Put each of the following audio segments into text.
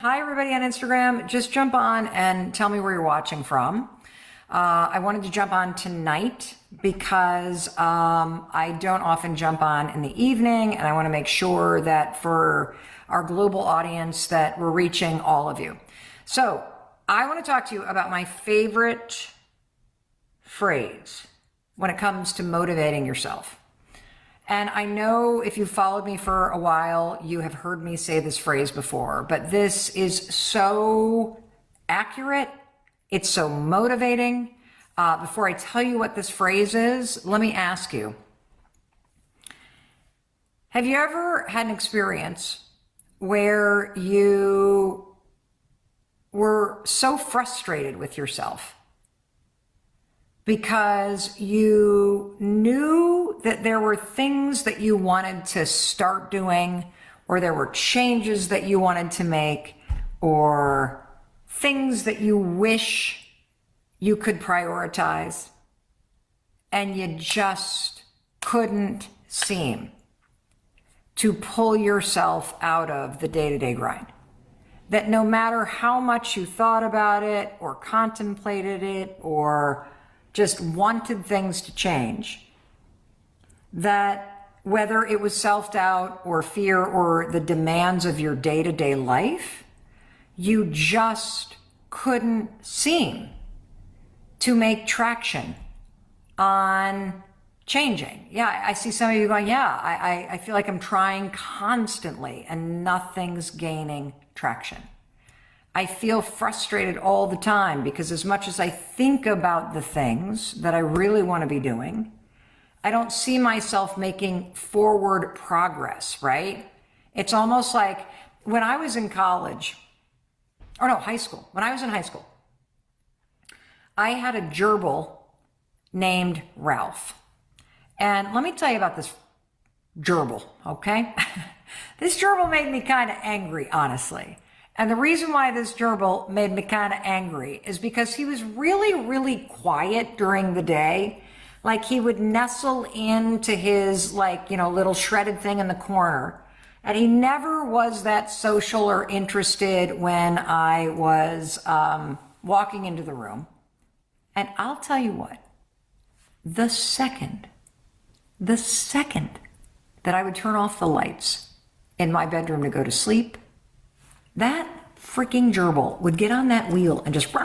Hi, everybody on Instagram. Just jump on and tell me where you're watching from. I wanted to jump on tonight because I don't often jump on in the evening, and I want to make sure that for our global audience that we're reaching all of you. So I want to talk to you about my favorite phrase when it comes to motivating yourself. And I know if you've followed me for a while, you have heard me say this phrase before, but this is so accurate. It's so motivating. Before I tell you what this phrase is, let me ask you, have you ever had an experience where you were so frustrated with yourself because you knew that there were things that you wanted to start doing, or there were changes that you wanted to make, or things that you wish you could prioritize, and you just couldn't seem to pull yourself out of the day-to-day grind? That no matter how much you thought about it or contemplated it or just wanted things to change, that whether it was self-doubt or fear or the demands of your day-to-day life, you just couldn't seem to make traction on changing. Yeah, I see some of you going, yeah, I feel like I'm trying constantly and nothing's gaining traction. I feel frustrated all the time because as much as I think about the things that I really want to be doing, I don't see myself making forward progress, right? It's almost like when I was in college, or no, high school. When I was in high school, I had a gerbil named Ralph. And let me tell you about this gerbil, okay? This gerbil made me kind of angry, honestly. And the reason why this gerbil made me kind of angry is because he was really, really quiet during the day. Like he would nestle into his little shredded thing in the corner. And he never was that social or interested when I was walking into the room. And I'll tell you what, the second that I would turn off the lights in my bedroom to go to sleep, that freaking gerbil would get on that wheel and just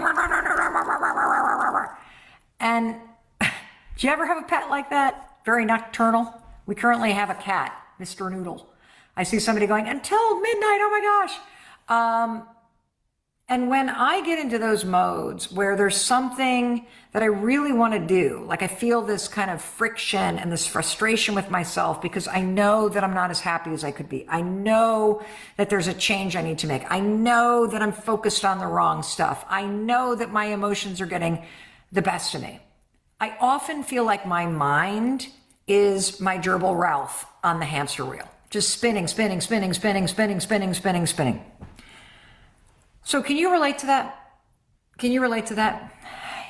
and do you ever have a pet like that? Very nocturnal. We currently have a cat, Mr. Noodle. I see somebody going, until midnight, oh my gosh. And when I get into those modes where there's something that I really want to do, like I feel this kind of friction and this frustration with myself because I know that I'm not as happy as I could be. I know that there's a change I need to make. I know that I'm focused on the wrong stuff. I know that my emotions are getting the best of me. I often feel like my mind is my gerbil Ralph on the hamster wheel, just spinning. So can you relate to that? Can you relate to that?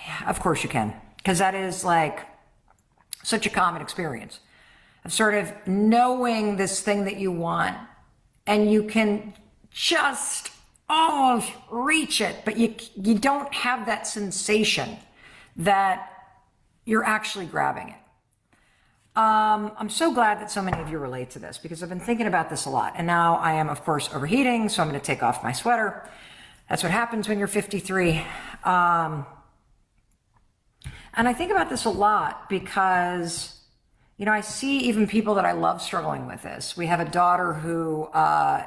Yeah, of course you can, because that is like such a common experience of sort of knowing this thing that you want and you can just almost reach it, but you don't have that sensation that you're actually grabbing it. I'm so glad that so many of you relate to this because I've been thinking about this a lot. And now I am, of course, overheating, so I'm going to take off my sweater. That's what happens when you're 53. And I think about this a lot because, I see even people that I love struggling with this. We have a daughter who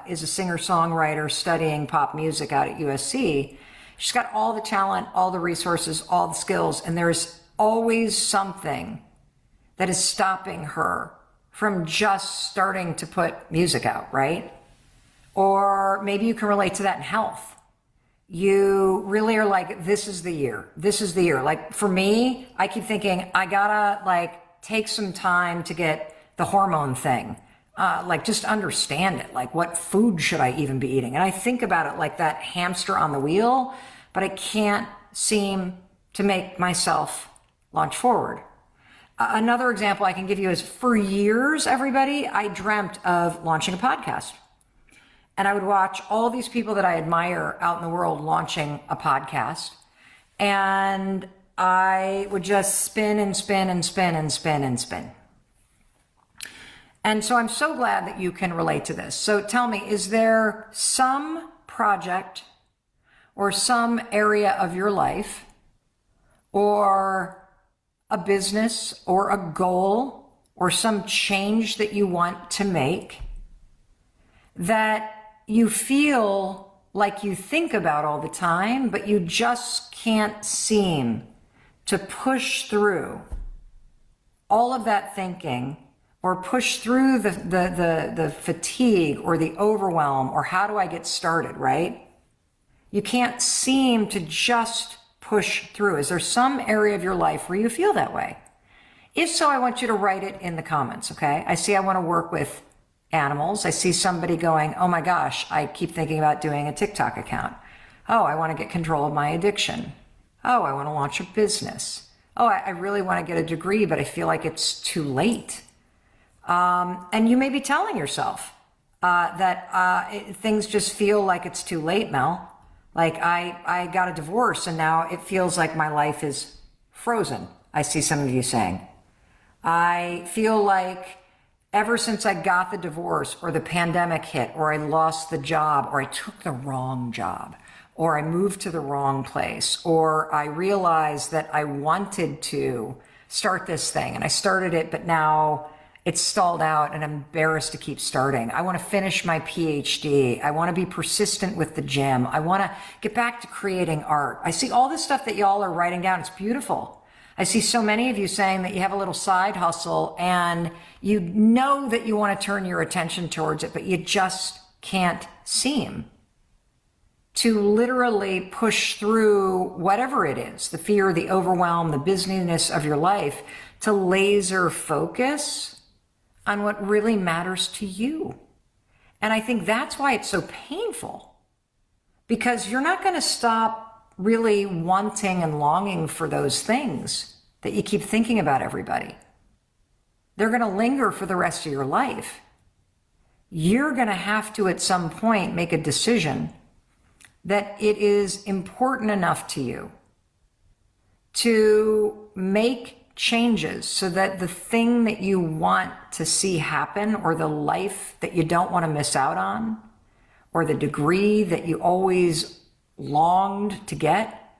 is a singer-songwriter studying pop music out at USC. She's got all the talent, all the resources, all the skills, and there's always something that is stopping her from just starting to put music out, right? Or maybe you can relate to that in health. You really are like, this is the year. Like for me, I keep thinking I gotta take some time to get the hormone thing, just understand it. Like what food should I even be eating? And I think about it like that hamster on the wheel, but I can't seem to make myself launch forward. Another example I can give you is for years, everybody, I dreamt of launching a podcast. and I would watch all these people that I admire out in the world launching a podcast, and I would just spin and spin and spin and spin and spin. And so I'm so glad that you can relate to this. So tell me, is there some project or some area of your life or a business or a goal or some change that you want to make that you feel like you think about all the time, but you just can't seem to push through all of that thinking, or push through the fatigue or the overwhelm, or how do I get started, right? You can't seem to just push through. Is there some area of your life where you feel that way? If so, I want you to write it in the comments, okay? I see I want to work with animals. I see somebody going, oh my gosh, I keep thinking about doing a TikTok account. Oh, I want to get control of my addiction. Oh, I want to launch a business. Oh, I really want to get a degree, but I feel like it's too late. And you may be telling yourself that things just feel like it's too late, Mel. Like I got a divorce and now it feels like my life is frozen. I see some of you saying. I feel like ever since I got the divorce or the pandemic hit or I lost the job or I took the wrong job or I moved to the wrong place or I realized that I wanted to start this thing and I started it, but now it's stalled out and I'm embarrassed to keep starting. I want to finish my PhD. I want to be persistent with the gym. I want to get back to creating art. I see all this stuff that y'all are writing down. It's beautiful. I see so many of you saying that you have a little side hustle and you know that you want to turn your attention towards it, but you just can't seem to literally push through whatever it is, the fear, the overwhelm, the busyness of your life, to laser focus on what really matters to you. And I think that's why it's so painful, because you're not going to stop really wanting and longing for those things that you keep thinking about everybody. They're going to linger for the rest of your life. You're going to have to, at some point, make a decision that it is important enough to you to make changes so that the thing that you want to see happen, or the life that you don't want to miss out on, or the degree that you always longed to get,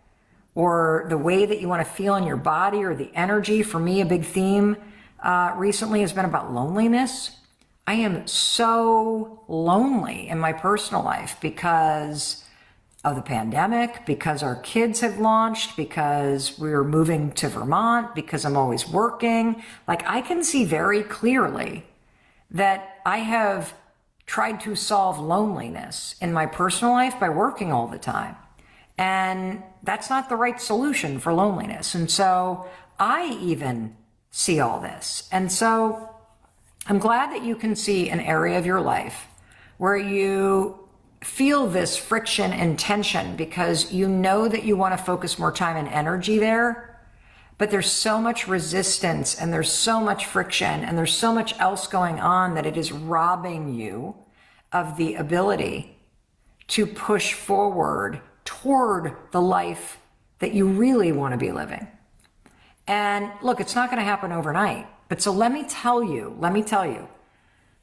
or the way that you want to feel in your body, or the energy. For me, a big theme recently has been about loneliness. I am so lonely in my personal life because of the pandemic, because our kids have launched, because we're moving to Vermont, because I'm always working. Like, I can see very clearly that I have tried to solve loneliness in my personal life by working all the time. And that's not the right solution for loneliness. And so I even see all this. And so I'm glad that you can see an area of your life where you feel this friction and tension, because you know that you want to focus more time and energy there, but there's so much resistance and there's so much friction and there's so much else going on that it is robbing you of the ability to push forward toward the life that you really want to be living. And look, it's not going to happen overnight, but so let me tell you,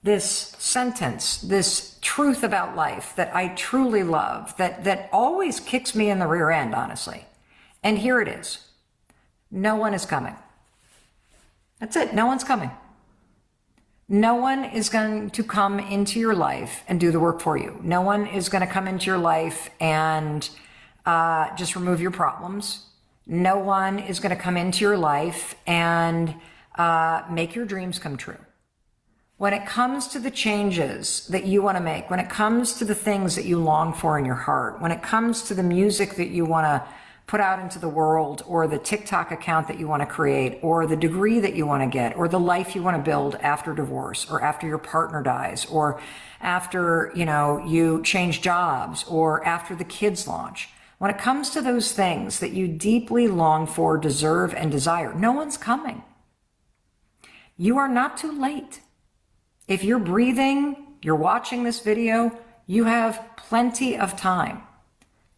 this sentence, this truth about life that I truly love, that always kicks me in the rear end, honestly. And here it is. No one is coming. That's it. No one's coming. No one is going to come into your life and do the work for you. No one is going to come into your life and just remove your problems. No one is going to come into your life and make your dreams come true. When it comes to the changes that you want to make, when it comes to the things that you long for in your heart, when it comes to the music that you want to put out into the world, or the TikTok account that you want to create, or the degree that you want to get, or the life you want to build after divorce, or after your partner dies, or after, you change jobs, or after the kids launch. When it comes to those things that you deeply long for, deserve, and desire, no one's coming. You are not too late. If you're breathing, you're watching this video, You have plenty of time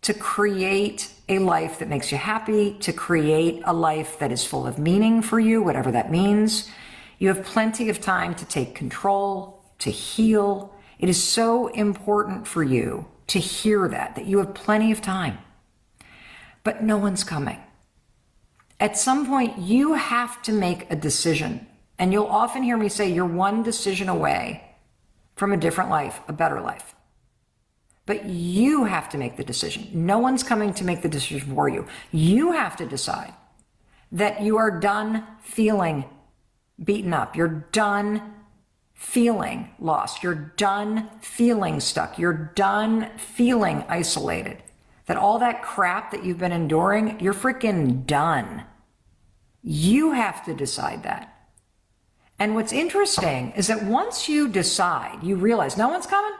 to create a life that makes you happy, to create a life that is full of meaning for you, whatever that means. You have plenty of time to take control, to heal. It is so important for you to hear that you have plenty of time. But no one's coming. At some point, you have to make a decision. And you'll often hear me say, you're one decision away from a different life, a better life. But you have to make the decision. No one's coming to make the decision for you. You have to decide that you are done feeling beaten up. You're done feeling lost. You're done feeling stuck. You're done feeling isolated. That all that crap that you've been enduring, you're freaking done. You have to decide that. And what's interesting is that once you decide, you realize no one's coming.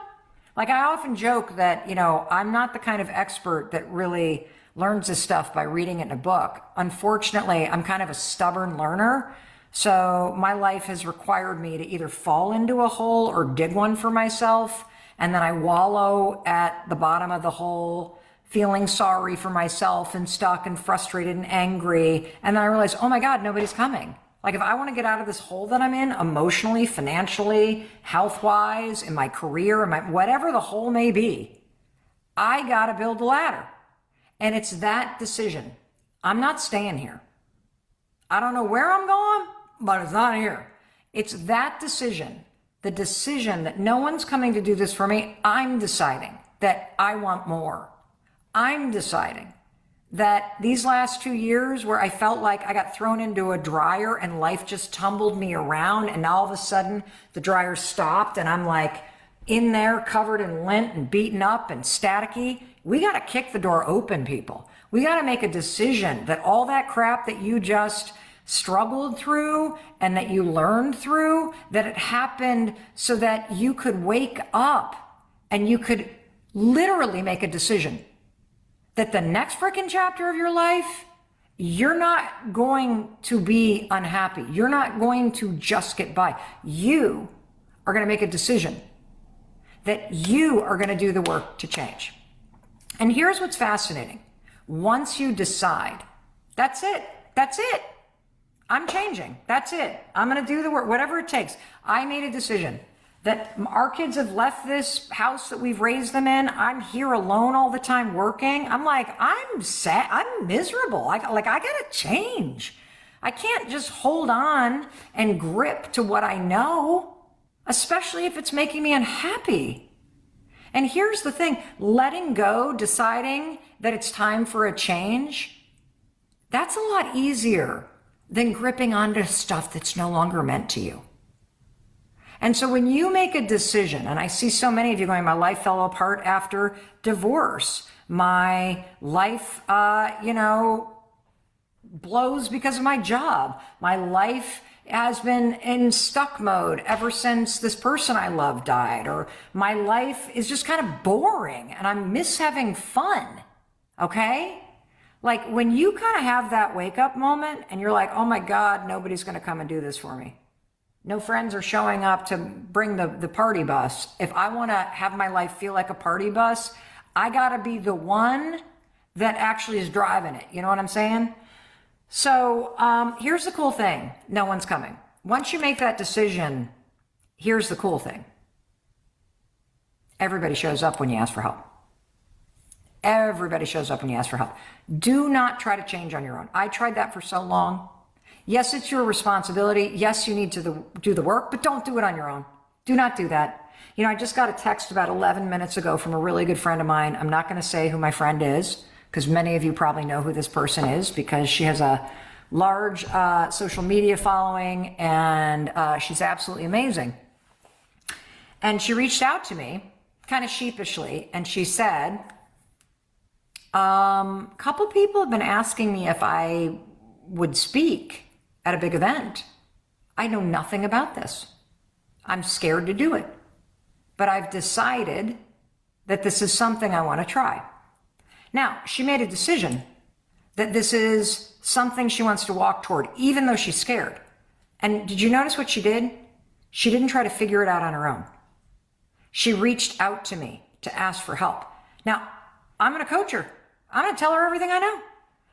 Like I often joke that, I'm not the kind of expert that really learns this stuff by reading it in a book. Unfortunately, I'm kind of a stubborn learner. So my life has required me to either fall into a hole or dig one for myself. And then I wallow at the bottom of the hole, feeling sorry for myself and stuck and frustrated and angry. And then I realize, oh my God, nobody's coming. Like if I want to get out of this hole that I'm in emotionally, financially, health-wise, in my career, whatever the hole may be, I got to build a ladder. And it's that decision. I'm not staying here. I don't know where I'm going, but it's not here. It's that decision, the decision that no one's coming to do this for me. I'm deciding that I want more. I'm deciding that these last 2 years where I felt like I got thrown into a dryer and life just tumbled me around, and now all of a sudden the dryer stopped and I'm like in there covered in lint and beaten up and staticky. We got to kick the door open, people. We got to make a decision that all that crap that you just struggled through and that you learned through, that it happened so that you could wake up and you could literally make a decision that the next freaking chapter of your life, you're not going to be unhappy. You're not going to just get by. You are going to make a decision that you are going to do the work to change. And here's what's fascinating. Once you decide, that's it. That's it. I'm changing. That's it. I'm going to do the work, whatever it takes. I made a decision that our kids have left this house that we've raised them in. I'm here alone all the time working. I'm like, I'm sad. I'm miserable. I got to change. I can't just hold on and grip to what I know, especially if it's making me unhappy. And here's the thing, letting go, deciding that it's time for a change, that's a lot easier than gripping onto stuff that's no longer meant to you. And so when you make a decision, and I see so many of you going, my life fell apart after divorce. My life, blows because of my job. My life has been in stuck mode ever since this person I love died. Or my life is just kind of boring and I miss having fun. Okay? Like when you kind of have that wake up moment and you're like, oh my God, nobody's going to come and do this for me. No friends are showing up to bring the party bus. If I want to have my life feel like a party bus, I got to be the one that actually is driving it. You know what I'm saying? So here's the cool thing. No one's coming. Once you make that decision, here's the cool thing. Everybody shows up when you ask for help. Everybody shows up when you ask for help. Do not try to change on your own. I tried that for so long. Yes, it's your responsibility. Yes, you need to do the work, but don't do it on your own. Do not do that. I just got a text about 11 minutes ago from a really good friend of mine. I'm not going to say who my friend is because many of you probably know who this person is because she has a large social media following and she's absolutely amazing. And she reached out to me kind of sheepishly and she said, a couple people have been asking me if I would speak at a big event. I know nothing about this. I'm scared to do it. But I've decided that this is something I want to try. Now, she made a decision that this is something she wants to walk toward, even though she's scared. And did you notice what she did? She didn't try to figure it out on her own. She reached out to me to ask for help. Now, I'm going to coach her. I'm going to tell her everything I know.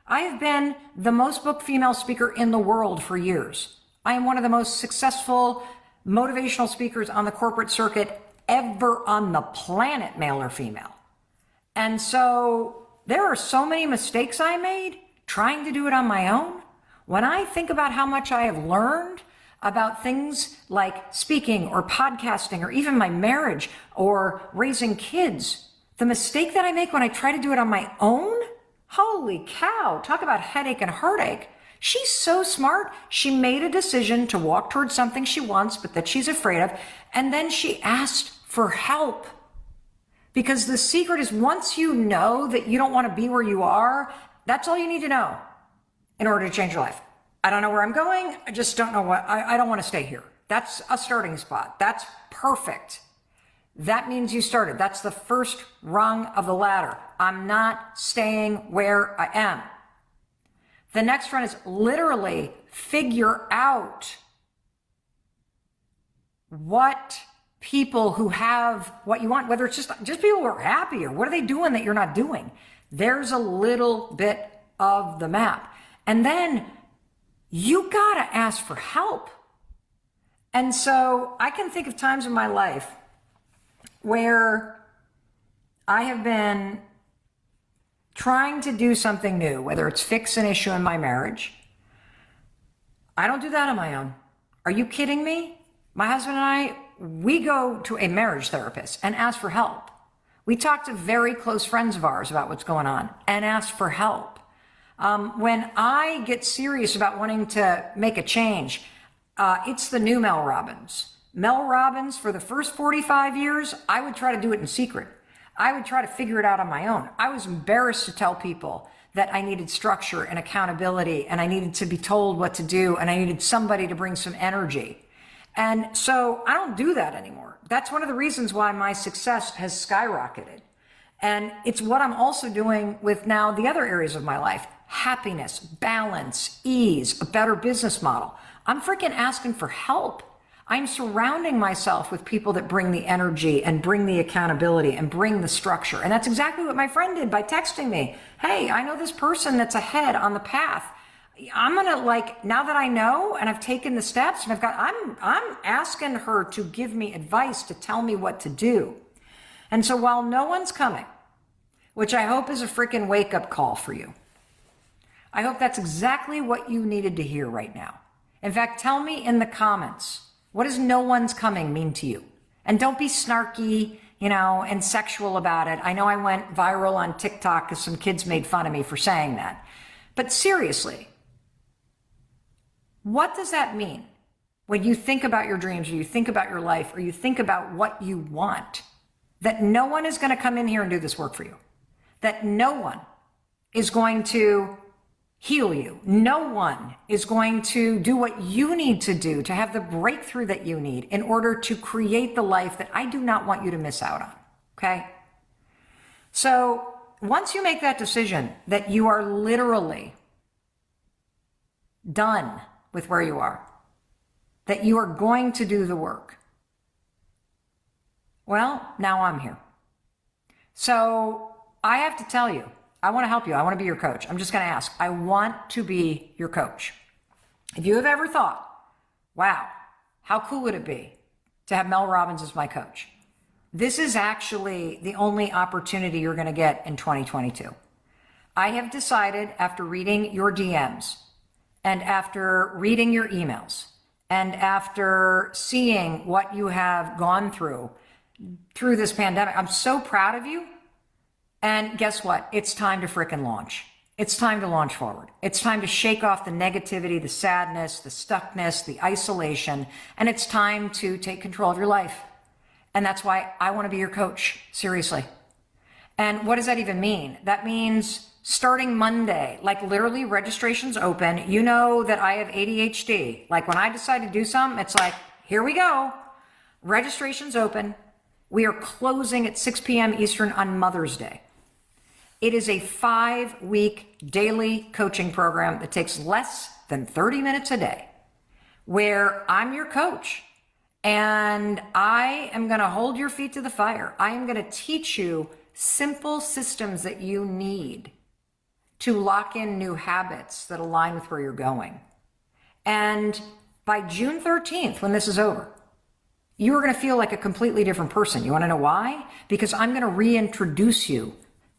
I have been the most booked female speaker in the world for years. I am one of the most successful motivational speakers on the corporate circuit ever on the planet, male or female. And so there are so many mistakes I made trying to do it on my own. When I think about how much I have learned about things like speaking or podcasting or even my marriage or raising kids, the mistake that I make when I try to do it on my own, holy cow, talk about headache and heartache. She's so smart. She made a decision to walk towards something she wants, but that she's afraid of. And then she asked for help. Because the secret is, once you know that you don't want to be where you are, that's all you need to know in order to change your life. I don't know where I'm going. I just don't know I don't want to stay here. That's a starting spot. That's perfect. That means you started. That's the first rung of the ladder. I'm not staying where I am. The next run is literally figure out what people who have what you want, whether it's just people who are happy or what are they doing that you're not doing. There's a little bit of the map. And then you gotta ask for help. And so I can think of times in my life where I have been trying to do something new, whether it's fix an issue in my marriage. I don't do that on my own. Are you kidding me? My husband and I, we go to a marriage therapist and ask for help. We talk to very close friends of ours about what's going on and ask for help. When I get serious about wanting to make a change, it's the new Mel Robbins. Mel Robbins, for the first 45 years, I would try to do it in secret. I would try to figure it out on my own. I was embarrassed to tell people that I needed structure and accountability, and I needed to be told what to do, and I needed somebody to bring some energy. And so I don't do that anymore. That's one of the reasons why my success has skyrocketed. And it's what I'm also doing with now the other areas of my life: happiness, balance, ease, a better business model. I'm freaking asking for help. I'm surrounding myself with people that bring the energy and bring the accountability and bring the structure. And that's exactly what my friend did by texting me. Hey, I know this person that's ahead on the path. I'm going to, now that I know and I've taken the steps and I'm asking her to give me advice, to tell me what to do. And so while no one's coming, which I hope is a freaking wake up call for you, I hope that's exactly what you needed to hear right now. In fact, tell me in the comments, what does no one's coming mean to you? And don't be snarky, and sexual about it. I know I went viral on TikTok because some kids made fun of me for saying that. But seriously, what does that mean when you think about your dreams, or you think about your life, or you think about what you want? That no one is going to come in here and do this work for you. That no one is going to heal you. No one is going to do what you need to do to have the breakthrough that you need in order to create the life that I do not want you to miss out on. Okay? So once you make that decision that you are literally done with where you are, that you are going to do the work, well, now I'm here. So I have to tell you, I want to help you. I want to be your coach. I'm just going to ask. I want to be your coach. If you have ever thought, wow, how cool would it be to have Mel Robbins as my coach? This is actually the only opportunity you're going to get in 2022. I have decided, after reading your DMs and after reading your emails and after seeing what you have gone through this pandemic, I'm so proud of you. And guess what? It's time to frickin' launch. It's time to launch forward. It's time to shake off the negativity, the sadness, the stuckness, the isolation, and it's time to take control of your life. And that's why I want to be your coach, seriously. And what does that even mean? That means starting Monday, literally registration's open. You know that I have ADHD. When I decide to do something, it's here we go. Registration's open. We are closing at 6 p.m. Eastern on Mother's Day. It is a 5-week daily coaching program that takes less than 30 minutes a day, where I'm your coach And I am going to hold your feet to the fire. I am going to teach you simple systems that you need to lock in new habits that align with where you're going. And by June 13th, when this is over, you are going to feel like a completely different person. You want to know why? Because I'm going to reintroduce you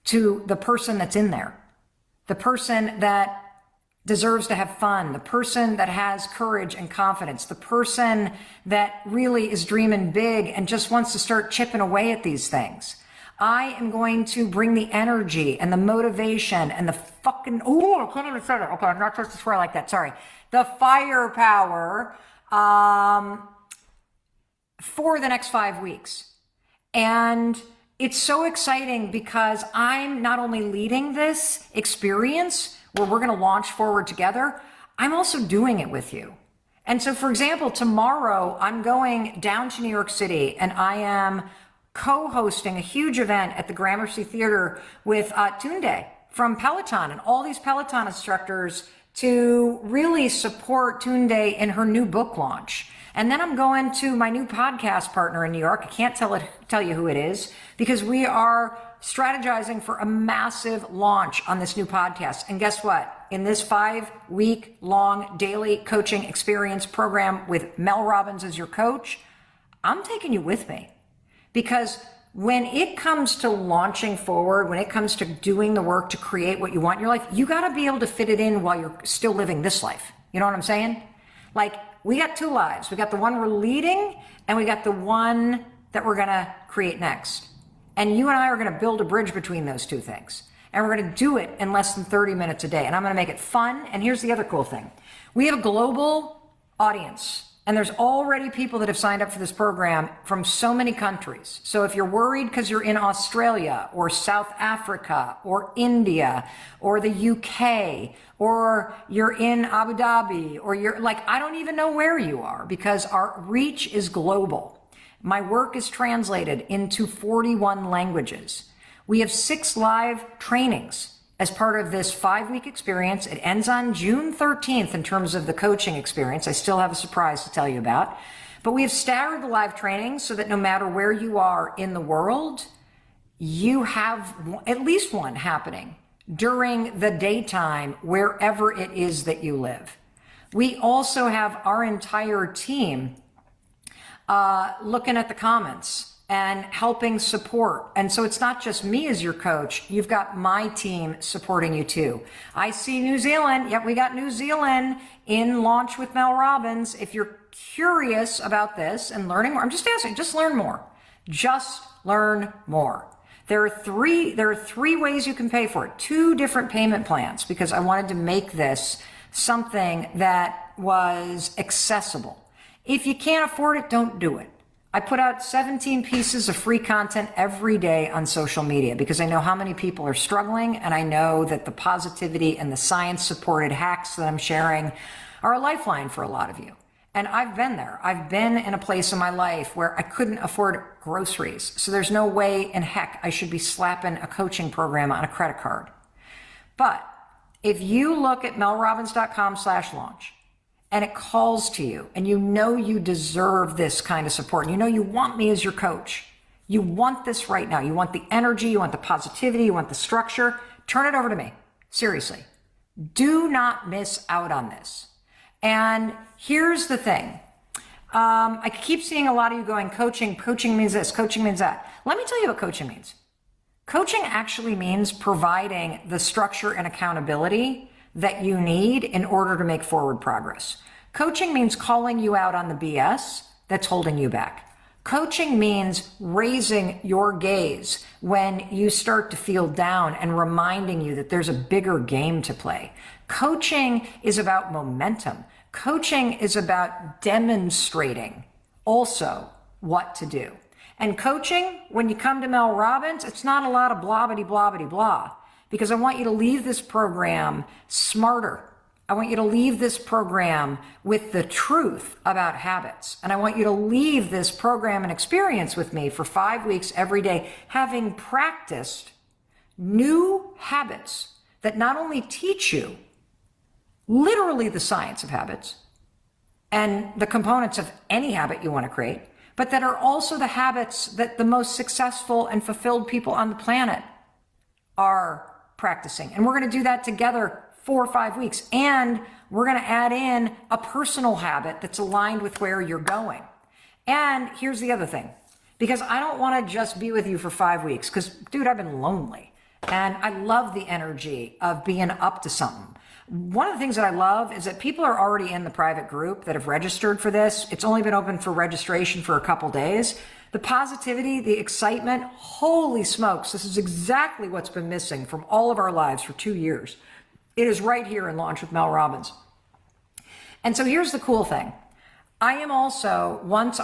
to the person that's in there, the person that deserves to have fun, the person that has courage and confidence, the person that really is dreaming big and just wants to start chipping away at these things. I am going to bring the energy and the motivation and the fucking, I can't even say that. Okay, I'm not supposed to swear like that. Sorry. The firepower for the next 5 weeks. And it's so exciting because I'm not only leading this experience where we're going to launch forward together, I'm also doing it with you. And so, for example, tomorrow I'm going down to New York City and I am co-hosting a huge event at the Gramercy Theater with Tunde from Peloton and all these Peloton instructors to really support Tunde in her new book launch. And then I'm going to my new podcast partner in New York. I can't tell you who it is because we are strategizing for a massive launch on this new podcast. And guess what? In this 5-week long daily coaching experience program with Mel Robbins as your coach, I'm taking you with me. Because when it comes to launching forward, when it comes to doing the work to create what you want in your life, you got to be able to fit it in while you're still living this life. You know what I'm saying? Like, we got 2 lives. We got the one we're leading and we got the one that we're going to create next. And you and I are going to build a bridge between those 2 things. And we're going to do it in less than 30 minutes a day. And I'm going to make it fun. And here's the other cool thing. We have a global audience. And there's already people that have signed up for this program from so many countries. So if you're worried because you're in Australia or South Africa or India or the UK or you're in Abu Dhabi or you're like, I don't even know where you are because our reach is global. My work is translated into 41 languages. We have 6 live trainings as part of this 5-week experience. It ends on June 13th in terms of the coaching experience. I still have a surprise to tell you about. But we have staggered the live trainings so that no matter where you are in the world, you have at least one happening during the daytime, wherever it is that you live. We also have our entire team looking at the comments and helping support. And so it's not just me as your coach. You've got my team supporting you too. I see New Zealand. Yep, we got New Zealand in launch with Mel Robbins. If you're curious about this and learning more, I'm just asking, just learn more. Just learn more. There are three ways you can pay for it. 2 different payment plans because I wanted to make this something that was accessible. If you can't afford it, don't do it. I put out 17 pieces of free content every day on social media because I know how many people are struggling, and I know that the positivity and the science-supported hacks that I'm sharing are a lifeline for a lot of you. And I've been there. I've been in a place in my life where I couldn't afford groceries. So there's no way in heck I should be slapping a coaching program on a credit card. But if you look at melrobbins.com/launch, and it calls to you and you know you deserve this kind of support and you know you want me as your coach, you want this right now, you want the energy, you want the positivity, you want the structure, turn it over to me. Seriously. Do not miss out on this. And here's the thing. I keep seeing a lot of you going, coaching means this, coaching means that. Let me tell you what coaching means. Coaching actually means providing the structure and accountability that you need in order to make forward progress. Coaching means calling you out on the BS that's holding you back. Coaching means raising your gaze when you start to feel down and reminding you that there's a bigger game to play. Coaching is about momentum. Coaching is about demonstrating also what to do. And coaching, when you come to Mel Robbins, it's not a lot of blah, blah, blah, blah, blah. Because I want you to leave this program smarter. I want you to leave this program with the truth about habits. And I want you to leave this program and experience with me for 5 weeks every day, having practiced new habits that not only teach you literally the science of habits, and the components of any habit you want to create, but that are also the habits that the most successful and fulfilled people on the planet are practicing. And we're going to do that together 4 or 5 weeks. And we're going to add in a personal habit that's aligned with where you're going. And here's the other thing, because I don't want to just be with you for 5 weeks, because dude, I've been lonely and I love the energy of being up to something. One of the things that I love is that people are already in the private group that have registered for this. It's only been open for registration for a couple days. The positivity, the excitement, holy smokes, this is exactly what's been missing from all of our lives for 2 years. It is right here in Launch with Mel Robbins. And so here's the cool thing. I am also, once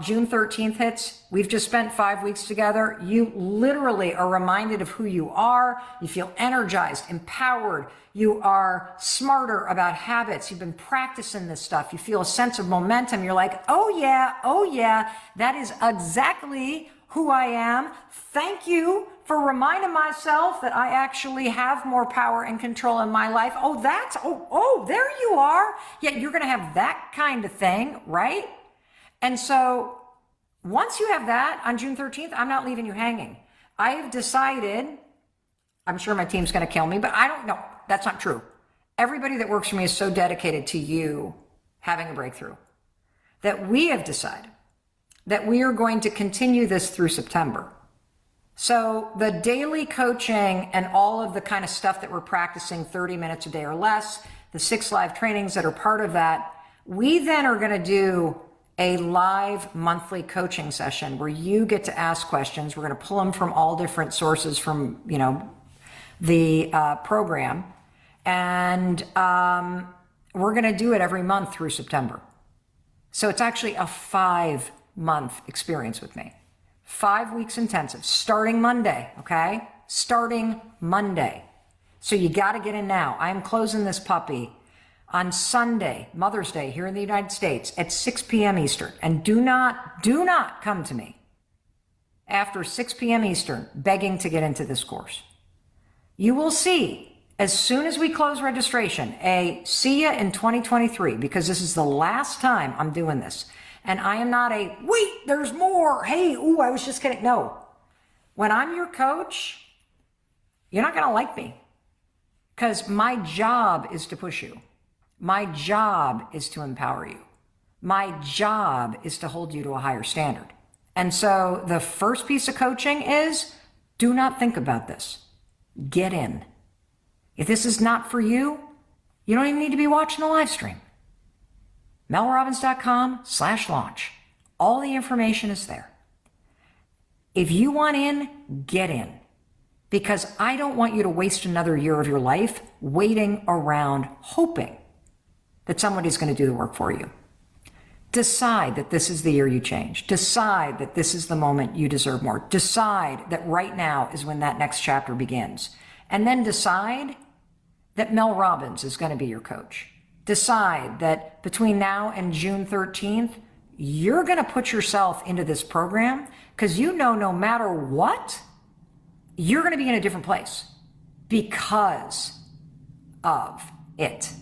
June 13th hits, we've just spent 5 weeks together. You literally are reminded of who you are. You feel energized, empowered. You are smarter about habits. You've been practicing this stuff. You feel a sense of momentum. You're like, oh yeah, that is exactly who I am. Thank you for reminding myself that I actually have more power and control in my life. Oh, there you are. Yeah, you're going to have that kind of thing, right? And so once you have that on June 13th, I'm not leaving you hanging. I've decided, I'm sure my team's going to kill me, but I don't know. That's not true. Everybody that works for me is so dedicated to you having a breakthrough that we have decided that we are going to continue this through September. So the daily coaching and all of the kind of stuff that we're practicing, 30 minutes a day or less, the 6 live trainings that are part of that, we then are going to do a live monthly coaching session where you get to ask questions. We're going to pull them from all different sources from, the program. And we're going to do it every month through September. So it's actually a 5-month experience with me. 5 weeks intensive, starting Monday, okay? Starting Monday. So you got to get in now. I am closing this puppy on Sunday, Mother's Day, here in the United States at 6 p.m. Eastern. And do not come to me after 6 p.m. Eastern begging to get into this course. You will see, as soon as we close registration, see ya in 2023, because this is the last time I'm doing this. And I am not wait, there's more. Hey, I was just kidding. No. When I'm your coach, you're not going to like me, because my job is to push you. My job is to empower you. My job is to hold you to a higher standard. And so the first piece of coaching is, do not think about this. Get in. If this is not for you, you don't even need to be watching the live stream. melrobbins.com/launch. All the information is there. If you want in, get in. Because I don't want you to waste another year of your life waiting around hoping that somebody's going to do the work for you. Decide that this is the year you change. Decide that this is the moment you deserve more. Decide that right now is when that next chapter begins. And then decide that Mel Robbins is going to be your coach. Decide that between now and June 13th, you're going to put yourself into this program, because no matter what, you're going to be in a different place because of it.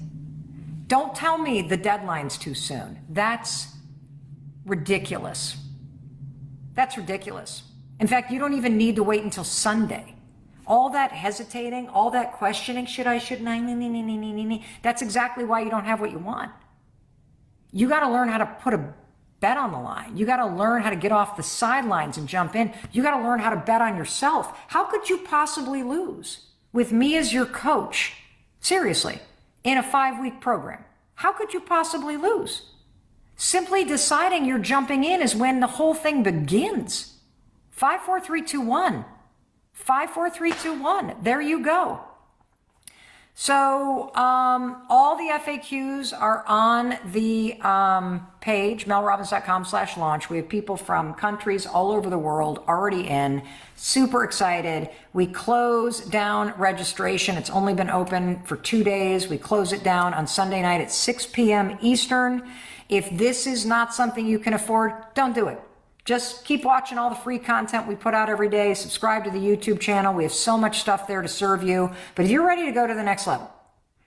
Don't tell me the deadline's too soon. That's ridiculous. That's ridiculous. In fact, you don't even need to wait until Sunday. All that hesitating, all that questioning, should I, shouldn't I, that's exactly why you don't have what you want. You got to learn how to put a bet on the line. You got to learn how to get off the sidelines and jump in. You got to learn how to bet on yourself. How could you possibly lose with me as your coach? Seriously, in a 5-week program. How could you possibly lose? Simply deciding you're jumping in is when the whole thing begins. 5, 4, 3, 2, 1. 5, 4, 3, 2, 1. There you go. So all the FAQs are on the page, melrobbins.com/launch. We have people from countries all over the world already in. Super excited. We close down registration. It's only been open for 2 days. We close it down on Sunday night at 6 p.m. Eastern. If this is not something you can afford, don't do it. Just keep watching all the free content we put out every day. Subscribe to the YouTube channel. We have so much stuff there to serve you. But if you're ready to go to the next level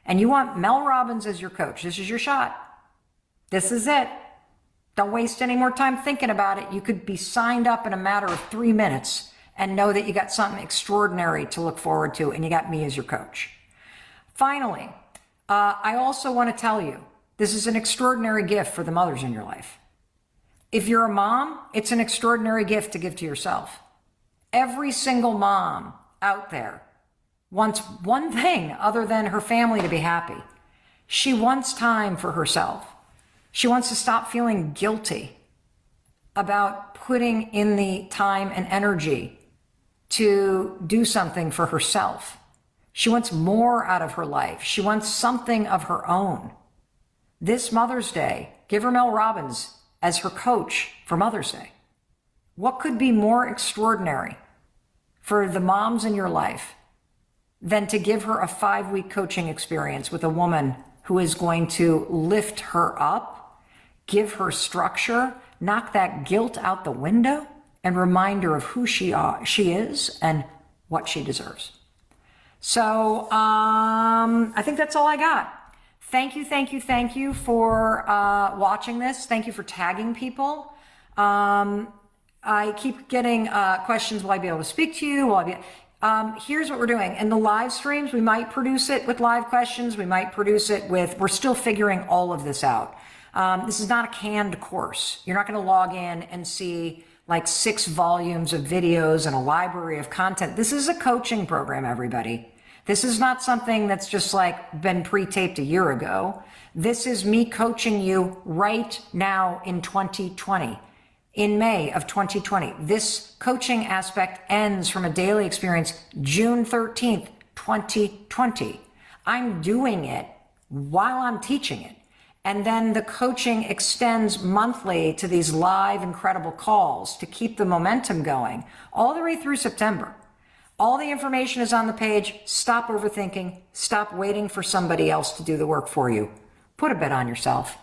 and you want Mel Robbins as your coach, this is your shot. This is it. Don't waste any more time thinking about it. You could be signed up in a matter of 3 minutes and know that you got something extraordinary to look forward to, and you got me as your coach. Finally, I also want to tell you, this is an extraordinary gift for the mothers in your life. If you're a mom, it's an extraordinary gift to give to yourself. Every single mom out there wants one thing other than her family to be happy. She wants time for herself. She wants to stop feeling guilty about putting in the time and energy to do something for herself. She wants more out of her life. She wants something of her own. This Mother's Day, give her Mel Robbins as her coach for Mother's Day. What could be more extraordinary for the moms in your life than to give her a 5-week coaching experience with a woman who is going to lift her up, give her structure, knock that guilt out the window, and remind her of who she is and what she deserves. So I think that's all I got. Thank you for watching this. Thank you for tagging people. I keep getting questions, will I be able to speak to you? Will I be... Here's what we're doing. In the live streams, we might produce it with live questions. We might produce it with, we're still figuring all of this out. This is not a canned course. You're not going to log in and see like 6 volumes of videos and a library of content. This is a coaching program, everybody. This is not something that's just like been pre-taped a year ago. This is me coaching you right now in 2020. In May of 2020, this coaching aspect ends from a daily experience June 13th, 2020. I'm doing it while I'm teaching it. And then the coaching extends monthly to these live incredible calls to keep the momentum going all the way through September. All the information is on the page. Stop overthinking. Stop waiting for somebody else to do the work for you. Put a bet on yourself.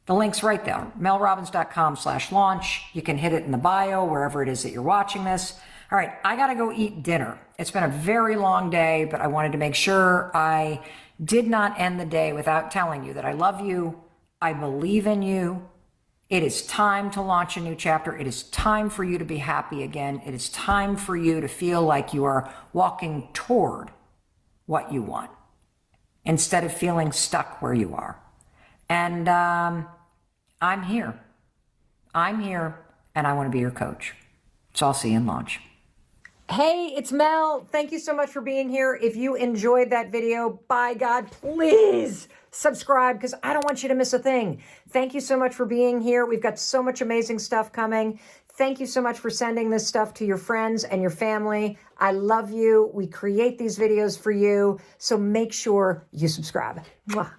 The link's right there, melrobbins.com/launch. You can hit it in the bio, wherever it is that you're watching this. All right, I gotta go eat dinner. It's been a very long day, but I wanted to make sure I did not end the day without telling you that I love you, I believe in you. It is time to launch a new chapter. It is time for you to be happy again. It is time for you to feel like you are walking toward what you want instead of feeling stuck where you are. And I'm here. I'm here, and I want to be your coach. So I'll see you in launch. Hey, it's Mel. Thank you so much for being here. If you enjoyed that video, by God, please subscribe because I don't want you to miss a thing. Thank you so much for being here. We've got so much amazing stuff coming. Thank you so much for sending this stuff to your friends and your family. I love you. We create these videos for you. So make sure you subscribe. Mwah.